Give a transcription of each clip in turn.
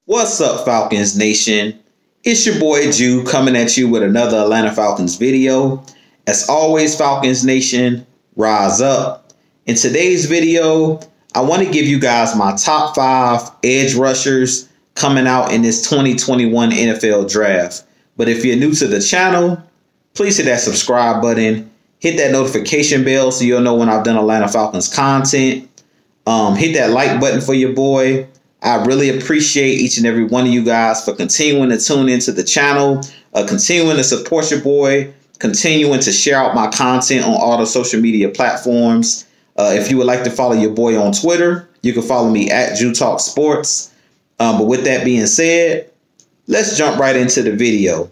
What's up, Falcons Nation? It's your boy Jew coming at you with another Atlanta Falcons video. As always, Falcons Nation, rise up. In today's video, I want to give you guys my top 5 edge rushers coming out in this 2021 NFL draft. But if you're new to the channel, please hit that subscribe button. Hit that notification bell so you'll know when I've done Atlanta Falcons content. Hit that like button for your boy. I really appreciate each and every one of you guys for continuing to tune into the channel, continuing to support your boy, continuing to share out my content on all the social media platforms. If you would like to follow your boy on Twitter, you can follow me at Jew Talk Sports. But with that being said, let's jump right into the video.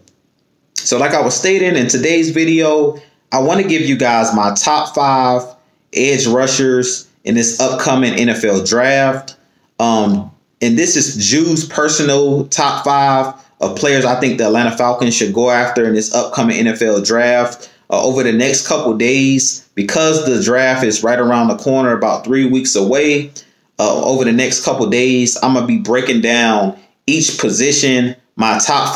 So like I was stating in today's video, I want to give you guys my top 5 edge rushers in this upcoming NFL draft. And this is Jew's personal top 5 of players I think the Atlanta Falcons should go after in this upcoming NFL draft. Over the next couple days, because the draft is right around the corner, about 3 weeks away, over the next couple days, I'm going to be breaking down each position, my top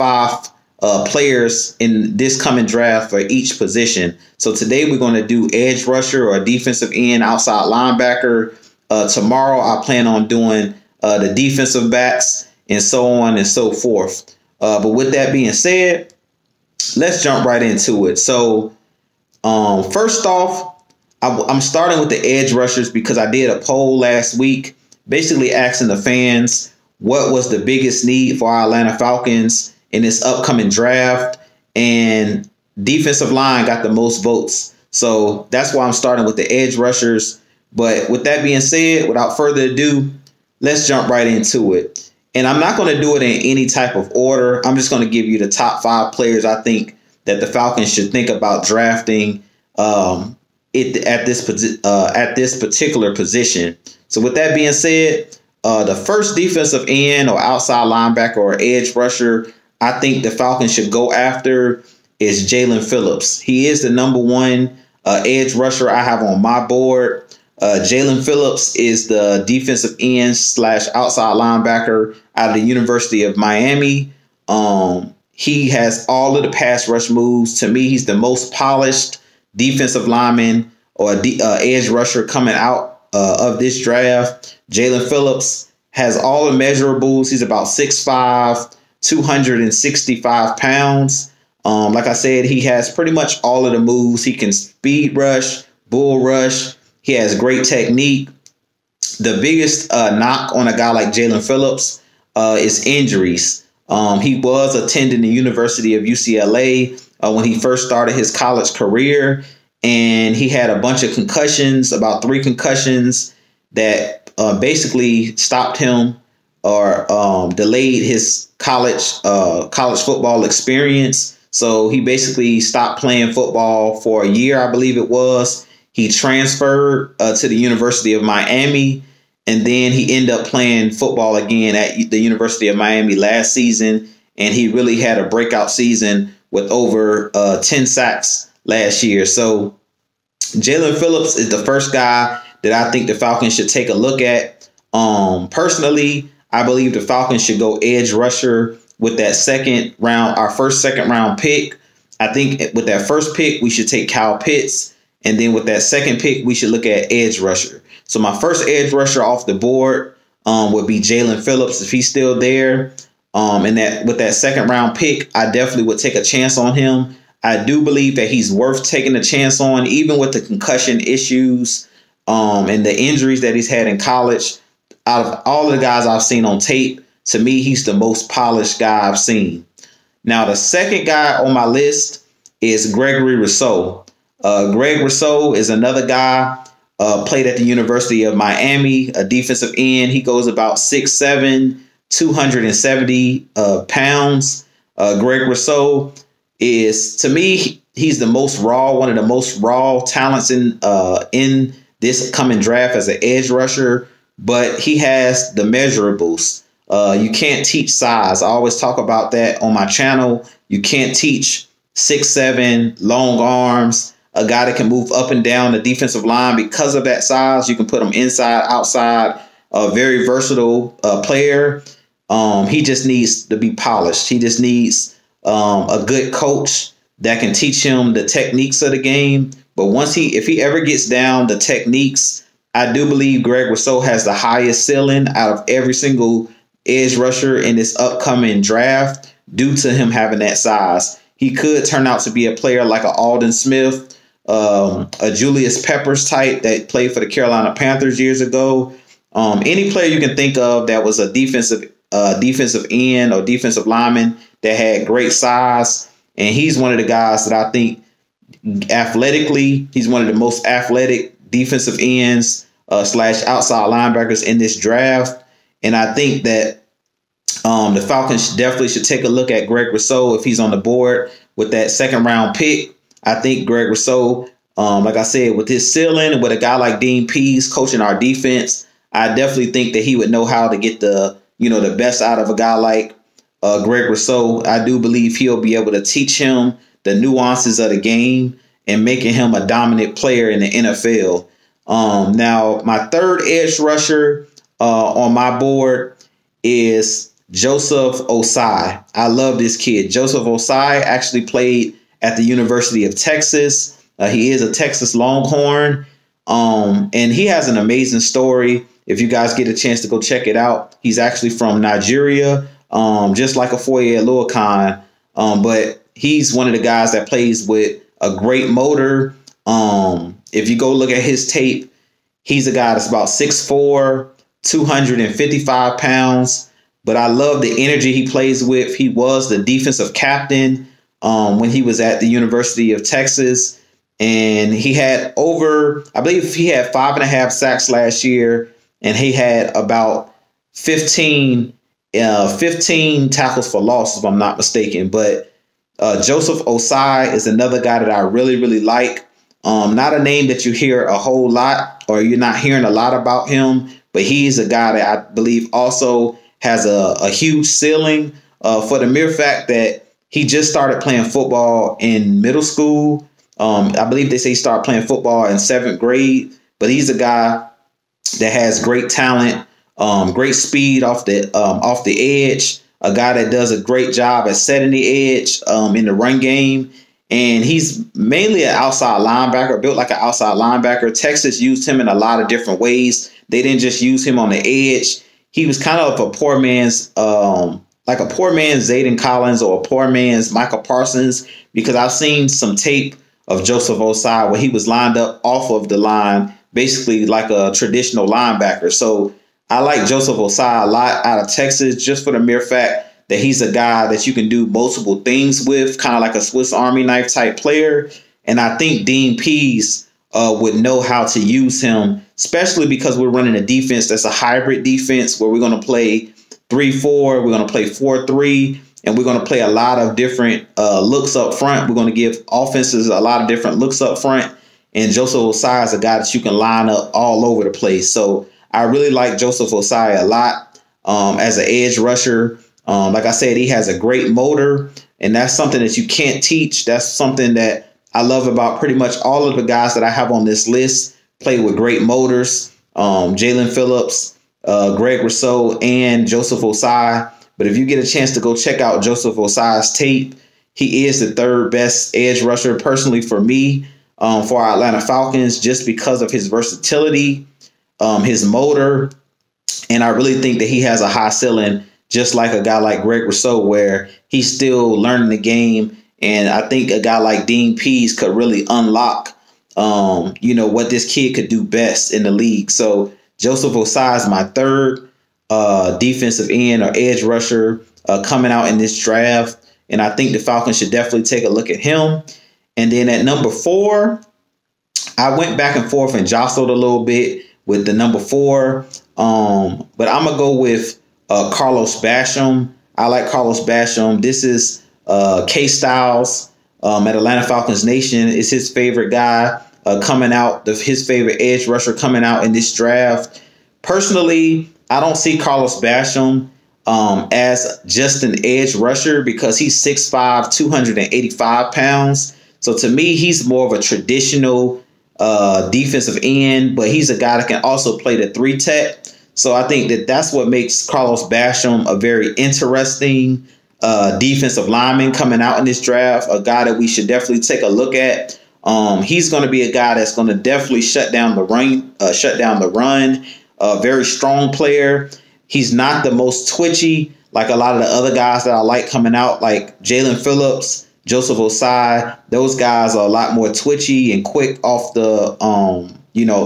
5 players in this coming draft for each position. So today we're going to do edge rusher or defensive end, outside linebacker. Tomorrow I plan on doing the defensive backs and so on and so forth. But with that being said, let's jump right into it. So first off, I'm starting with the edge rushers because I did a poll last week basically asking the fans what was the biggest need for our Atlanta Falcons in this upcoming draft, and defensive line got the most votes. So that's why I'm starting with the edge rushers. But with that being said, without further ado, let's jump right into it. And I'm not going to do it in any type of order. I'm just going to give you the top 5 players I think that the Falcons should think about drafting at this particular position. So with that being said, the first defensive end or outside linebacker or edge rusher I think the Falcons should go after is Jaylen Phillips. He is the #1 edge rusher I have on my board. Jaylen Phillips is the defensive end / outside linebacker out of the University of Miami. He has all of the pass rush moves. To me, he's the most polished defensive lineman or edge rusher coming out of this draft. Jaylen Phillips has all the measurables. He's about 6'5", 265 pounds. Like I said, he has pretty much all of the moves. He can speed rush, bull rush. He has great technique. The biggest knock on a guy like Jaylen Phillips is injuries. He was attending the University of UCLA when he first started his college career, and he had a bunch of concussions, about 3 concussions that basically stopped him or delayed his college football experience. So he basically stopped playing football for a year, I believe it was. He transferred to the University of Miami, and then he ended up playing football again at the University of Miami last season. And he really had a breakout season with over 10 sacks last year. So Jaylen Phillips is the first guy that I think the Falcons should take a look at. Personally, I believe the Falcons should go edge rusher with that our first second round pick. I think with that first pick, we should take Kyle Pitts. And then with that second pick, we should look at edge rusher. So my first edge rusher off the board would be Jaylen Phillips if he's still there. And with that second round pick, I definitely would take a chance on him. I do believe that he's worth taking a chance on, even with the concussion issues and the injuries that he's had in college. Out of all the guys I've seen on tape, to me, he's the most polished guy I've seen. Now, the second guy on my list is Gregory Rousseau. Greg Rousseau is another guy, played at the University of Miami, a defensive end. He goes about 6'7", 270 pounds. Greg Rousseau is, to me, he's the most raw, one of the most raw talents in this coming draft as an edge rusher, but he has the measurables. You can't teach size. I always talk about that on my channel. You can't teach 6'7", long arms, a guy that can move up and down the defensive line because of that size. You can put him inside, outside, a very versatile player. He just needs to be polished. He just needs a good coach that can teach him the techniques of the game. But if he ever gets down the techniques, I do believe Greg Rousseau has the highest ceiling out of every single edge rusher in this upcoming draft due to him having that size. He could turn out to be a player like a Aldon Smith, a Julius Peppers type that played for the Carolina Panthers years ago. Any player you can think of that was a defensive end or defensive lineman that had great size. And he's one of the guys that I think athletically, he's one of the most athletic defensive ends / outside linebackers in this draft. And I think that the Falcons definitely should take a look at Greg Rousseau if he's on the board with that second round pick. I think Greg Rousseau, like I said, with his ceiling, with a guy like Dean Pease coaching our defense, I definitely think that he would know how to get the best out of a guy like Greg Rousseau. I do believe he'll be able to teach him the nuances of the game and making him a dominant player in the NFL. Now, my third edge rusher on my board is Joseph Osai. I love this kid. Joseph Osai actually played at the University of Texas. He is a Texas Longhorn, and he has an amazing story. If you guys get a chance to go check it out, he's actually from Nigeria, just like Afoye Oluokun, but he's one of the guys that plays with a great motor. If you go look at his tape, he's a guy that's about 6'4", 255 pounds. But I love the energy he plays with. He was the defensive captain when he was at the University of Texas. And he had I believe he had 5.5 sacks last year. And he had about 15 tackles for loss, if I'm not mistaken. But Joseph Osai is another guy that I really, really like. Not a name that you hear a whole lot, or you're not hearing a lot about him. But he's a guy that I believe also has a huge ceiling for the mere fact that he just started playing football in middle school. I believe they say he started playing football in 7th grade. But he's a guy that has great talent, great speed off the edge, a guy that does a great job at setting the edge in the run game. And he's mainly an outside linebacker, built like an outside linebacker. Texas used him in a lot of different ways. They didn't just use him on the edge. He was kind of a poor man's Zane Collins or a poor man's Michael Parsons, because I've seen some tape of Joseph Osai where he was lined up off of the line, basically like a traditional linebacker. So I like Joseph Osai a lot out of Texas, just for the mere fact that he's a guy that you can do multiple things with, kind of like a Swiss Army knife type player. And I think Dean Pease would know how to use him, especially because we're running a defense that's a hybrid defense where we're going to play 3-4, we're going to play 4-3, and we're going to play a lot of different looks up front. We're going to give offenses a lot of different looks up front. And Joseph Osai is a guy that you can line up all over the place. So I really like Joseph Osai a lot as an edge rusher. Like I said, he has a great motor, and that's something that you can't teach. That's something that I love about pretty much all of the guys that I have on this list. Play with great motors. Jaylen Phillips, Greg Rousseau, and Joseph Osai. But if you get a chance to go check out Joseph Osai's tape, he is the third best edge rusher personally for me for our Atlanta Falcons, just because of his versatility, his motor. And I really think that he has a high ceiling, just like a guy like Greg Rousseau, where he's still learning the game. And I think a guy like Dean Pease could really unlock, what this kid could do best in the league. So Joseph Osai is my third defensive end or edge rusher coming out in this draft. And I think the Falcons should definitely take a look at him. And then at number 4, I went back and forth and jostled a little bit with the number 4. But I'm going to go with Carlos Basham. I like Carlos Basham. This is K Styles at Atlanta Falcons Nation is his favorite guy coming out, his favorite edge rusher coming out in this draft. Personally, I don't see Carlos Basham as just an edge rusher because he's 6'5", 285 pounds. So to me, he's more of a traditional defensive end, but he's a guy that can also play the 3-tech. So I think that that's what makes Carlos Basham a very interesting defensive lineman coming out in this draft, a guy that we should definitely take a look at. He's going to be a guy that's going to definitely shut down the run. A very strong player. He's not the most twitchy like a lot of the other guys that I like coming out, like Jaylen Phillips, Joseph Osai. Those guys are a lot more twitchy and quick off the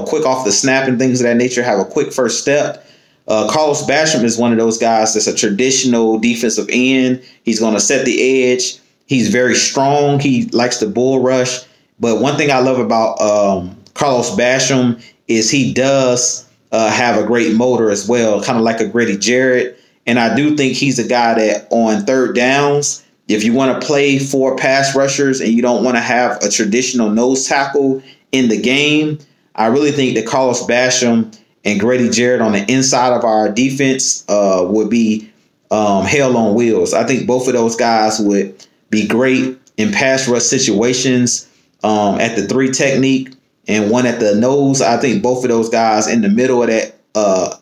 quick off the snap and things of that nature, have a quick first step. Carlos Basham is one of those guys that's a traditional defensive end. He's going to set the edge. He's very strong. He likes the bull rush. But one thing I love about Carlos Basham is he does have a great motor as well, kind of like a Grady Jarrett. And I do think he's a guy that on third downs, if you want to play 4 pass rushers and you don't want to have a traditional nose tackle in the game, I really think that Carlos Basham and Grady Jarrett on the inside of our defense would be hell on wheels. I think both of those guys would be great in pass rush situations at the 3 technique and one at the nose. I think both of those guys in the middle of that,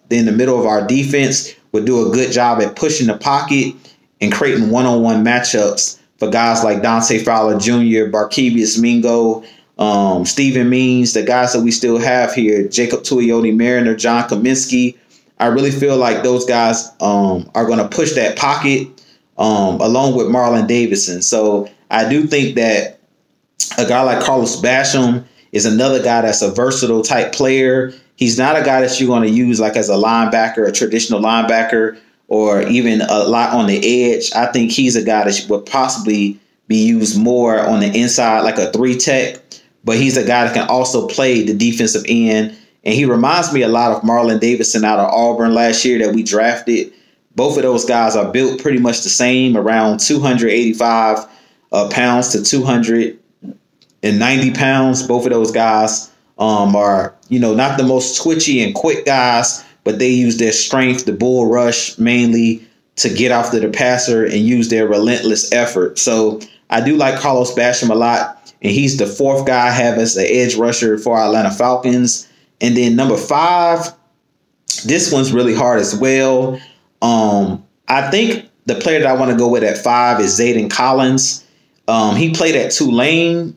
in the middle of our defense, would do a good job at pushing the pocket and creating one-on-one matchups for guys like Dante Fowler Jr., Barkevius Mingo, Steven Means, the guys that we still have here, Jacob Tuioti Mariner, John Kaminsky. I really feel like those guys are going to push that pocket along with Marlon Davidson. So I do think that a guy like Carlos Basham is another guy that's a versatile type player. He's not a guy that you're going to use like as a linebacker, a traditional linebacker, or even a lot on the edge. I think he's a guy that would possibly be used more on the inside, like a 3 tech. But he's a guy that can also play the defensive end. And he reminds me a lot of Marlon Davidson out of Auburn last year that we drafted. Both of those guys are built pretty much the same, around 285 pounds to 290 pounds. Both of those guys are, not the most twitchy and quick guys, but they use their strength, the bull rush mainly, to get after the passer and use their relentless effort. So I do like Carlos Basham a lot. And he's the 4th guy I have as the edge rusher for our Atlanta Falcons. And then number 5, this one's really hard as well. I think the player that I want to go with at 5 is Zane Collins. He played at Tulsa,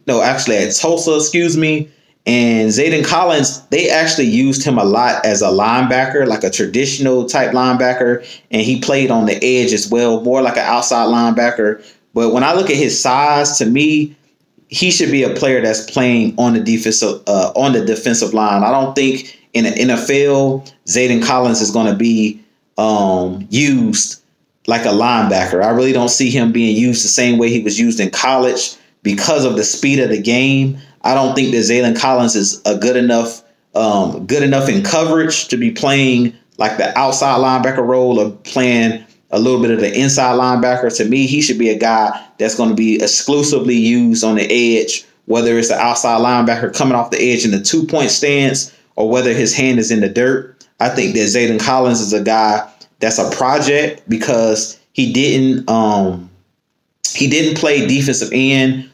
And Zane Collins, they actually used him a lot as a linebacker, like a traditional type linebacker. And he played on the edge as well, more like an outside linebacker. But when I look at his size, to me, he should be a player that's playing on the defensive line. I don't think in the NFL, Zane Collins is going to be used like a linebacker. I really don't see him being used the same way he was used in college because of the speed of the game. I don't think that Zane Collins is a good enough in coverage to be playing like the outside linebacker role or playing a little bit of the inside linebacker. To me, he should be a guy that's going to be exclusively used on the edge, whether it's the outside linebacker coming off the edge in the 2-point stance or whether his hand is in the dirt. I think that Zane Collins is a guy that's a project because he didn't play defensive end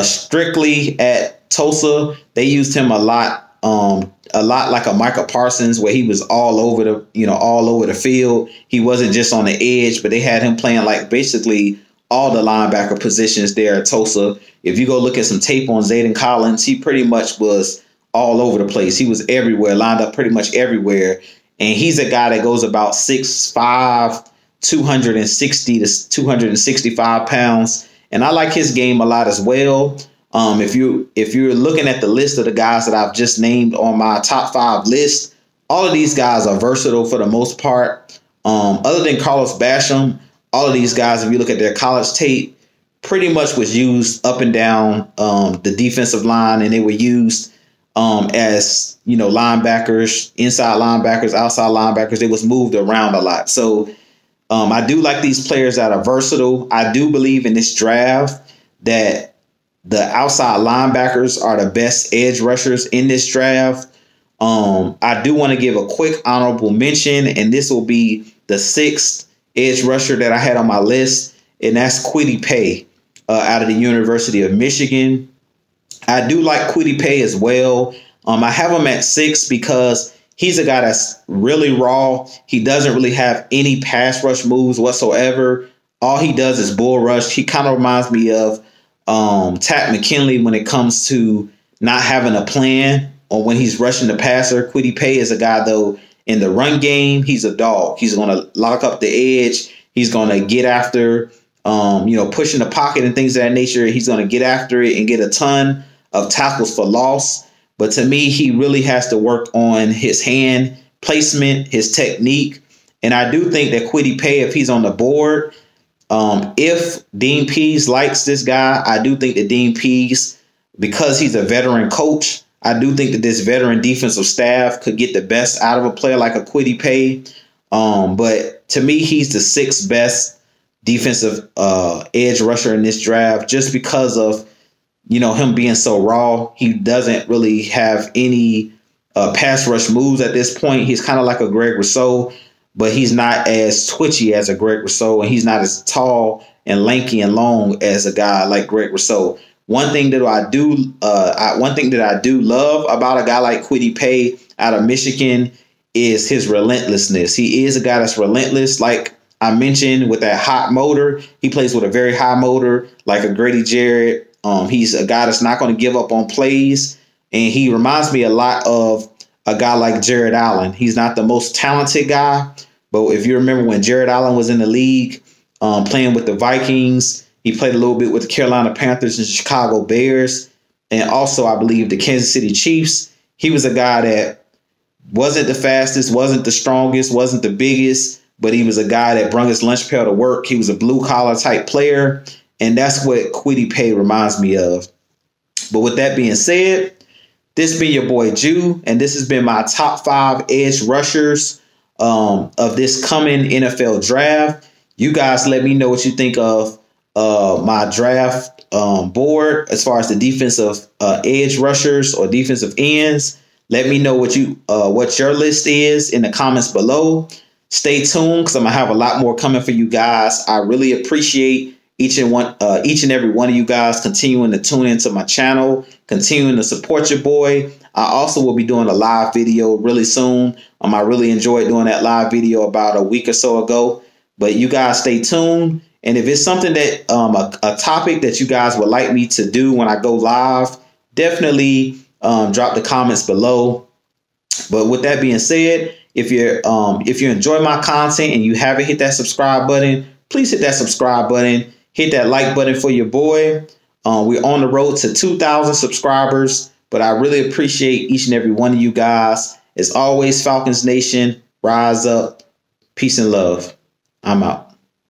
strictly at Tulsa. They used him a lot like a Micah Parsons, where he was all over the field. He wasn't just on the edge, but they had him playing like basically all the linebacker positions there at Tulsa. If you go look at some tape on Zane Collins, he pretty much was all over the place. He was everywhere, lined up pretty much everywhere. And he's a guy that goes about 6'5", 260 to 265 pounds. And I like his game a lot as well. If you're looking at the list of the guys that I've just named on my top 5 list, all of these guys are versatile for the most part. Other than Carlos Basham, all of these guys, if you look at their college tape, pretty much was used up and down the defensive line, and they were used as linebackers, inside linebackers, outside linebackers. They was moved around a lot. So I do like these players that are versatile. I do believe in this draft that the outside linebackers are the best edge rushers in this draft. I do want to give a quick honorable mention, and this will be the 6th edge rusher that I had on my list, and that's Kwity Paye out of the University of Michigan. I do like Kwity Paye as well. I have him at 6 because He's a guy that's really raw. He doesn't really have any pass rush moves whatsoever. All he does is bull rush. He kind of reminds me of Tat McKinley when it comes to not having a plan or when he's rushing the passer. Kwity Paye is a guy, though, in the run game, he's a dog. He's going to lock up the edge. He's going to get after, pushing the pocket and things of that nature. He's going to get after it and get a ton of tackles for loss. But to me, he really has to work on his hand placement, his technique. And I do think that Kwity Paye, if he's on the board, if Dean Pease likes this guy, I do think that Dean Pease, because he's a veteran coach, I do think that this veteran defensive staff could get the best out of a player like a Kwity Paye. But to me, he's the sixth best defensive edge rusher in this draft just because of, him being so raw. He doesn't really have any pass rush moves at this point. He's kind of like a Greg Rousseau, but he's not as twitchy as a Greg Rousseau, and he's not as tall and lanky and long as a guy like Greg Rousseau. One thing that I do love about a guy like Kwity Paye out of Michigan is his relentlessness. He is a guy that's relentless, like I mentioned, with that hot motor. He plays with a very high motor, like a Grady Jarrett. He's a guy that's not going to give up on plays, and he reminds me a lot of a guy like Jared Allen. He's not the most talented guy, but if you remember when Jared Allen was in the league playing with the Vikings, he played a little bit with the Carolina Panthers and Chicago Bears, and also, I believe, the Kansas City Chiefs. He was a guy that wasn't the fastest, wasn't the strongest, wasn't the biggest, but he was a guy that brought his lunch pail to work. He was a blue-collar type player, and that's what Kwity Paye reminds me of. But with that being said, this has been your boy Jew, and this has been my top 5 edge rushers of this coming NFL draft. You guys let me know what you think of my draft board as far as the defensive edge rushers or defensive ends. Let me know what your list is in the comments below. Stay tuned because I'm gonna have a lot more coming for you guys. I really appreciate each and every one of you guys continuing to tune into my channel, continuing to support your boy. I also will be doing a live video really soon. I really enjoyed doing that live video about a week or so ago. But you guys stay tuned. And if it's something that a topic that you guys would like me to do when I go live, definitely drop the comments below. But with that being said, if you enjoy my content and you haven't hit that subscribe button, please hit that subscribe button. Hit that like button for your boy. We're on the road to 2,000 subscribers, but I really appreciate each and every one of you guys. As always, Falcons Nation, rise up. Peace and love. I'm out.